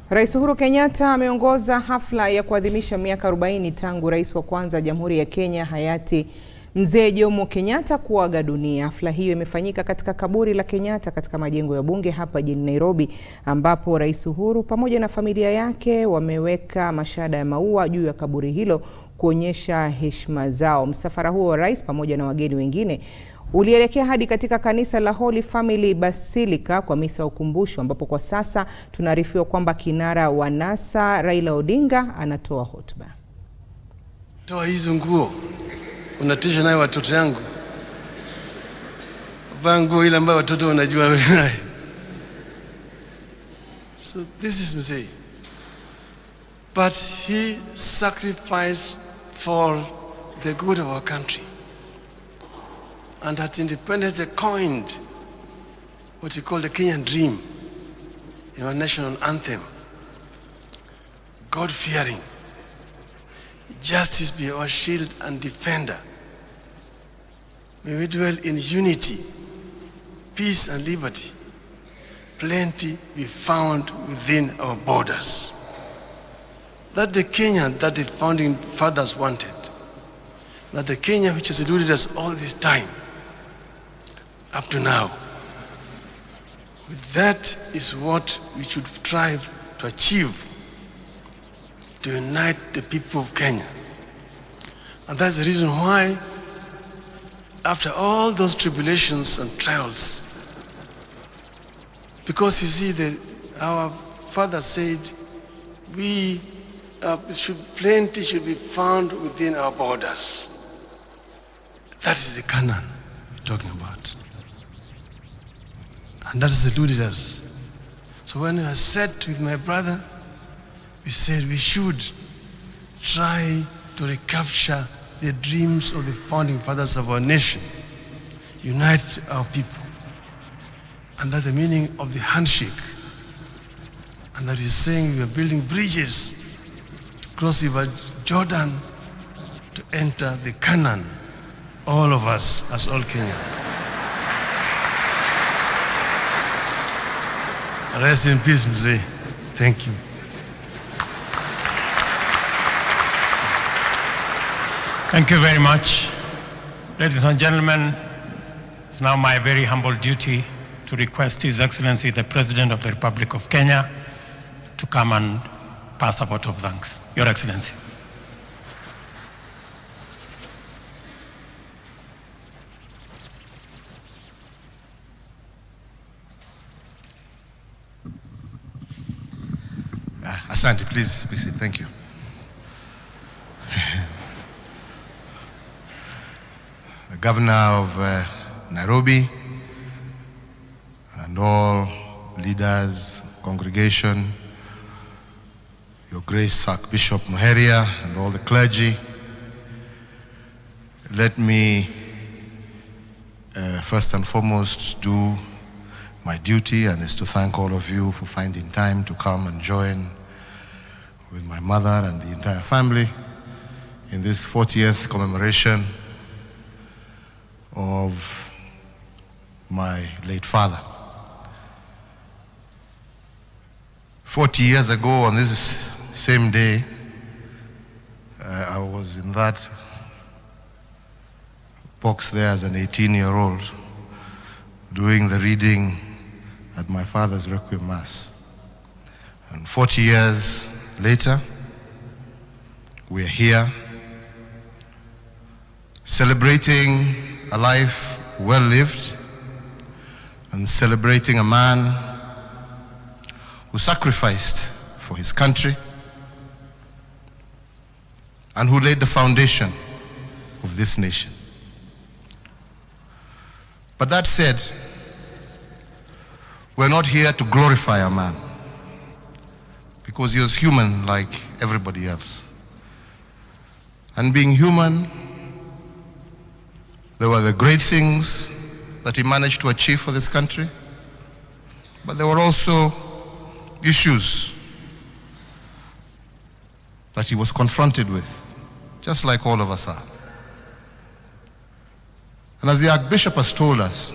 Rais Uhuru Kenyatta ameongoza hafla ya kuadhimisha miaka 40 tangu rais wa kwanza Jamhuri ya Kenya hayati Mzee Jomo Kenyatta kuaga dunia. Hafla hiyo imefanyika katika kaburi la Kenyatta katika majengo ya bunge hapa jijini Nairobi, ambapo Rais Uhuru pamoja na familia yake wameweka mashada ya maua juu ya kaburi hilo kuonyesha heshima zao. Msafara huo wa rais pamoja na wageni wengine ulielekea hadi katika kanisa la Holy Family Basilica kwa misa ya ukumbusho, ambapo kwa sasa tunaarifiwa kwamba kinara wa NASA Raila Odinga anatoa hotuba. Toa hizo nguo unatisha nayo watoto yangu. Vaa nguo ile ambayo watoto wanajua wewe naye. So this is Mzee. But he sacrificed for the good of our country. And at independence they coined what he called the Kenyan dream in our national anthem. God-fearing. Justice be our shield and defender. May we dwell in unity, peace and liberty. Plenty be found within our borders. That the Kenya that the founding fathers wanted. That the Kenya which has eluded us all this time, up to now. With that is what we should strive to achieve, to unite the people of Kenya. And that's the reason why, after all those tribulations and trials, because you see, our father said, plenty should be found within our borders. That is the Canaan we're talking about. And that has eluded us. So when I sat with my brother, we said we should try to recapture the dreams of the founding fathers of our nation. Unite our people. And that's the meaning of the handshake. And that is saying we are building bridges to cross the River Jordan to enter the Canaan, all of us as all Kenyans. Rest in peace, Mzee. Thank you. Thank you very much. Ladies and gentlemen, it's now my very humble duty to request His Excellency, the President of the Republic of Kenya, to come and pass a vote of thanks. Your Excellency. Asante, please be seated. Thank you. The Governor of Nairobi and all leaders, congregation, Your Grace Archbishop Muheria and all the clergy, let me first and foremost do my duty, and is to thank all of you for finding time to come and join with my mother and the entire family in this 40th commemoration of my late father. 40 years ago on this same day, I was in that box there as an 18-year-old doing the reading at my father's Requiem Mass. And 40 years later, we're here celebrating a life well lived and celebrating a man who sacrificed for his country and who laid the foundation of this nation. But that said, we're not here to glorify a man, because he was human like everybody else. And being human, there were the great things that he managed to achieve for this country, but there were also issues that he was confronted with, just like all of us are. And as the Archbishop has told us,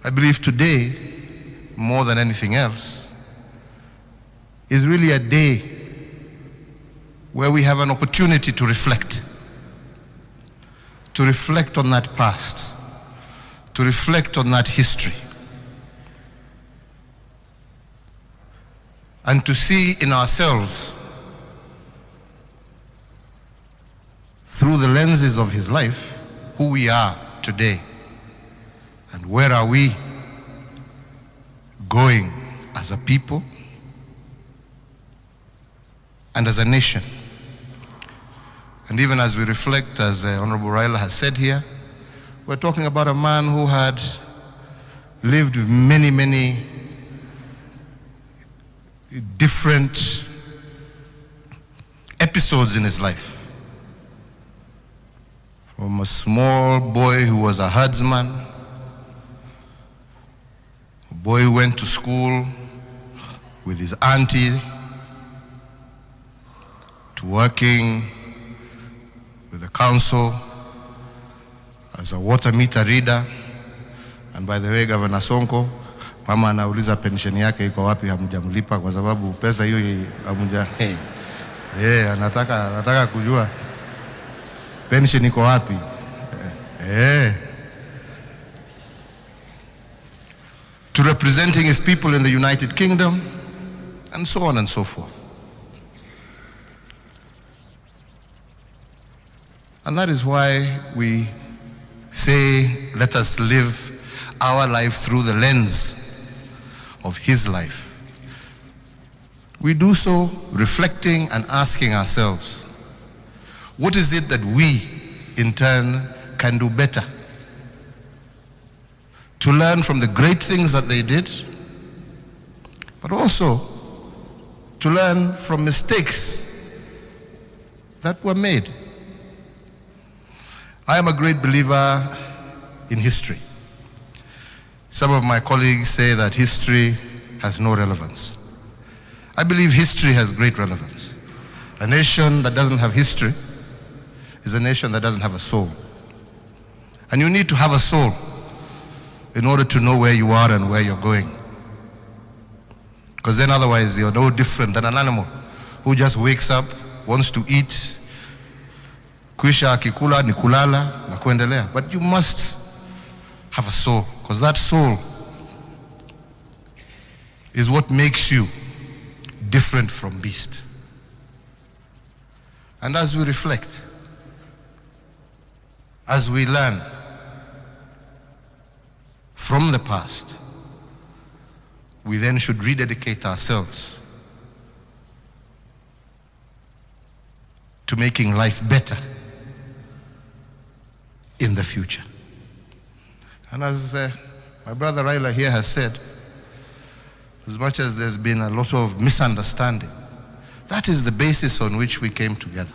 I believe today, more than anything else, is really a day where we have an opportunity to reflect on that past, to reflect on that history, and to see in ourselves, through the lenses of his life, who we are today and where are we going as a people and as a nation. And even as we reflect, as Honorable Raila has said here, we're talking about a man who had lived with many, many different episodes in his life. From a small boy who was a herdsman, a boy who went to school with his auntie, to working with the council as a water meter reader. And by the way, Governor Sonko, mama anauliza pension yake iko wapi, hamjamlipa kwa sababu pesa hiyo hamja anataka kujua pension iko wapi. To representing his people in the United Kingdom, and so on and so forth. And that is why we say, let us live our life through the lens of his life. We do so reflecting and asking ourselves, what is it that we, in turn, can do better? To learn from the great things that they did, but also to learn from mistakes that were made. I am a great believer in history. Some of my colleagues say that history has no relevance. I believe history has great relevance. A nation that doesn't have history is a nation that doesn't have a soul. And you need to have a soul in order to know where you are and where you're going. Because then otherwise you're no different than an animal who just wakes up, wants to eat, kuisha akikula ni kulala na kuendelea. But you must have a soul, because that soul is what makes you different from beast. And as we reflect, as we learn from the past, we then should rededicate ourselves to making life better in the future. And as my brother Raila here has said, as much as there's been a lot of misunderstanding, that is the basis on which we came together.